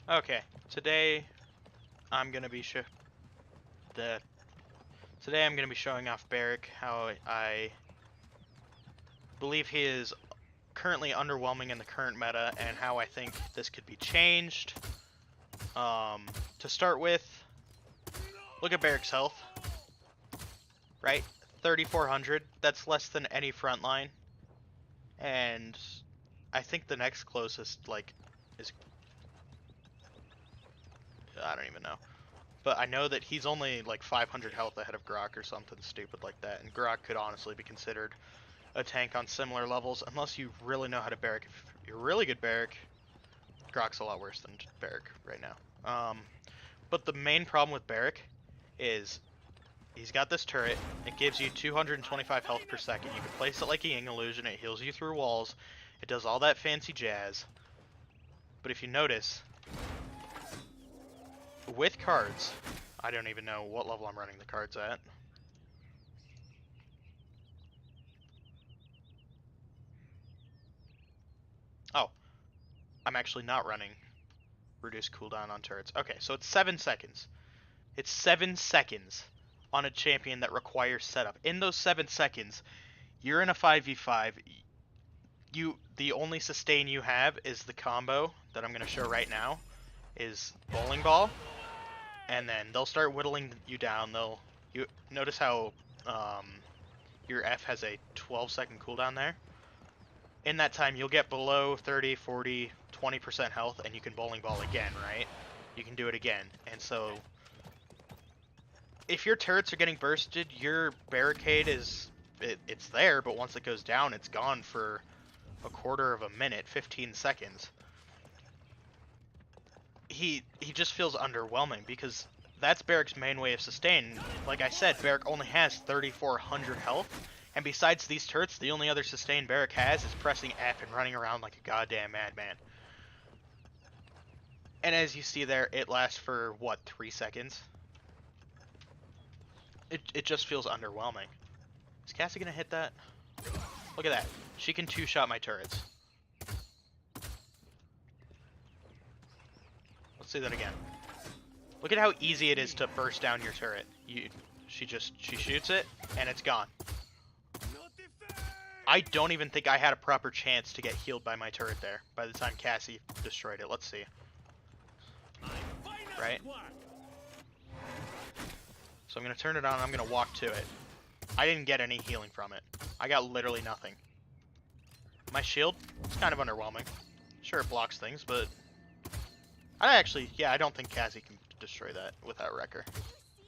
Okay, today I'm gonna be today I'm gonna be showing off Barik, how I believe he is currently underwhelming in the current meta, and how I think this could be changed. To start with, look at Barik's health, right? 3,400. That's less than any frontline, and I think the next closest is I don't even know. But I know that he's only like 500 health ahead of Grok or something stupid like that, and Grok could honestly be considered a tank on similar levels, unless you really know how to Barik. If you're really good Barik, Grok's a lot worse than Barik right now. But the main problem with Barik is he's got this turret. It gives you 225 health per second. You can place it like a Ying illusion. It heals you through walls. It does all that fancy jazz. But if you notice, with cards, I don't even know what level I'm running the cards at. Oh, I'm actually not running reduced cooldown on turrets. Okay, so it's 7 seconds. It's 7 seconds on a champion that requires setup. In those 7 seconds, you're in a 5v5. The only sustain you have is the combo that I'm going to show right now, is bowling ball, and then they'll start whittling you down. You notice how your F has a 12-second cooldown there. In that time, you'll get below 30, 40, 20% health, and you can bowling ball again, right? You can do it again. And so, if your turrets are getting bursted, your barricade it's there, but once it goes down, it's gone for a quarter of a minute, 15 seconds. He just feels underwhelming, because that's Barik's main way of sustain. Like I said, Barik only has 3,400 health, and besides these turrets, the only other sustain Barik has is pressing F and running around like a goddamn madman. And as you see there, it lasts for, what, 3 seconds? It just feels underwhelming. Is Cassie gonna hit that? Look at that. She can two-shot my turrets. Let's see that again. Look at how easy it is to burst down your turret. She shoots it, and it's gone. I don't even think I had a proper chance to get healed by my turret there by the time Cassie destroyed it. Let's see. Right? So I'm going to turn it on, and I'm going to walk to it. I didn't get any healing from it. I got literally nothing. My shield, it's kind of underwhelming. Sure, it blocks things, but I don't think Cassie can destroy that without Wrecker.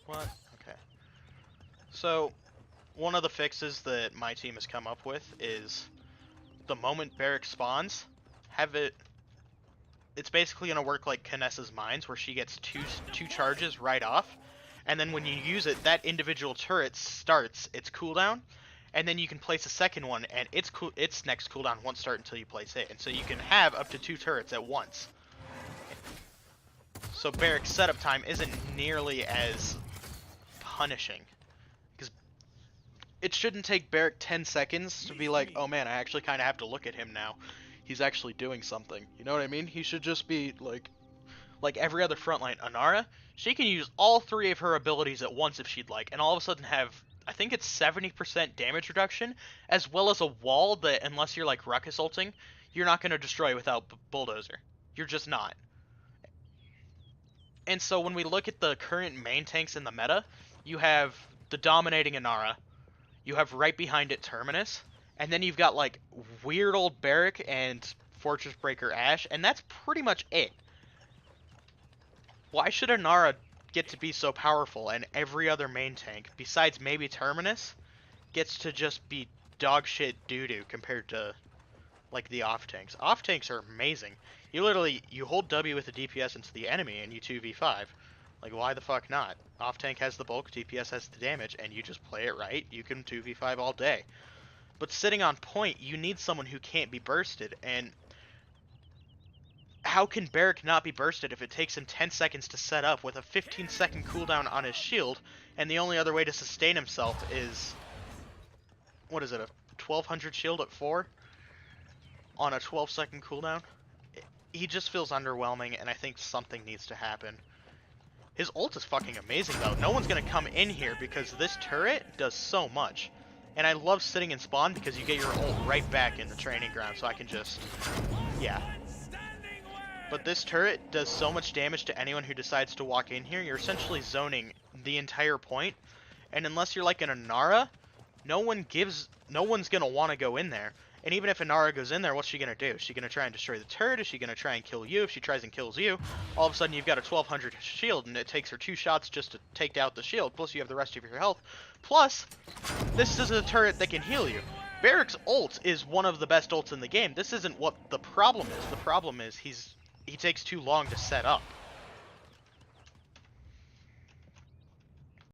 What? Okay. So, one of the fixes that my team has come up with is the moment Barik spawns, it's basically going to work like Kinessa's Mines, where she gets two charges right off, and then when you use it, that individual turret starts its cooldown, and then you can place a second one, and its next cooldown won't start until you place it, and so you can have up to 2 turrets at once. So Barik's setup time isn't nearly as punishing, because it shouldn't take Barik 10 seconds to be like, oh man, I actually kind of have to look at him now. He's actually doing something. You know what I mean? He should just be like every other frontline. Inara, she can use all 3 of her abilities at once if she'd like, and all of a sudden have, I think it's 70% damage reduction, as well as a wall that, unless you're like Ruckus ulting, you're not going to destroy without Bulldozer. You're just not. And so when we look at the current main tanks in the meta, you have the dominating Inara, you have right behind it Terminus, and then you've got like weird old Barik and Fortress Breaker Ashe, and that's pretty much it. Why should Inara get to be so powerful and every other main tank, besides maybe Terminus, gets to just be dog shit doo-doo compared to like the off tanks? Off tanks are amazing. You hold W with the DPS into the enemy and you 2v5. Like, why the fuck not? Off tank has the bulk, DPS has the damage, and you just play it right, you can 2v5 all day. But sitting on point, you need someone who can't be bursted, and how can Barik not be bursted if it takes him 10 seconds to set up with a 15-second cooldown on his shield, and the only other way to sustain himself is, what is it, a 1200 shield at 4? On a 12-second cooldown? he just feels underwhelming, and I think something needs to happen. His ult is fucking amazing, though. No one's going to come in here because this turret does so much. And I love sitting in spawn because you get your ult right back in the training ground, so I can just... Yeah. But this turret does so much damage to anyone who decides to walk in here. You're essentially zoning the entire point. And unless you're like an Inara, no one's going to want to go in there. And even if Inara goes in there, what's she going to do? Is she going to try and destroy the turret? Is she going to try and kill you? If she tries and kills you, all of a sudden you've got a 1200 shield, and it takes her 2 shots just to take out the shield, plus you have the rest of your health. Plus, this is a turret that can heal you. Barik's ult is one of the best ults in the game. This isn't what the problem is. The problem is he takes too long to set up.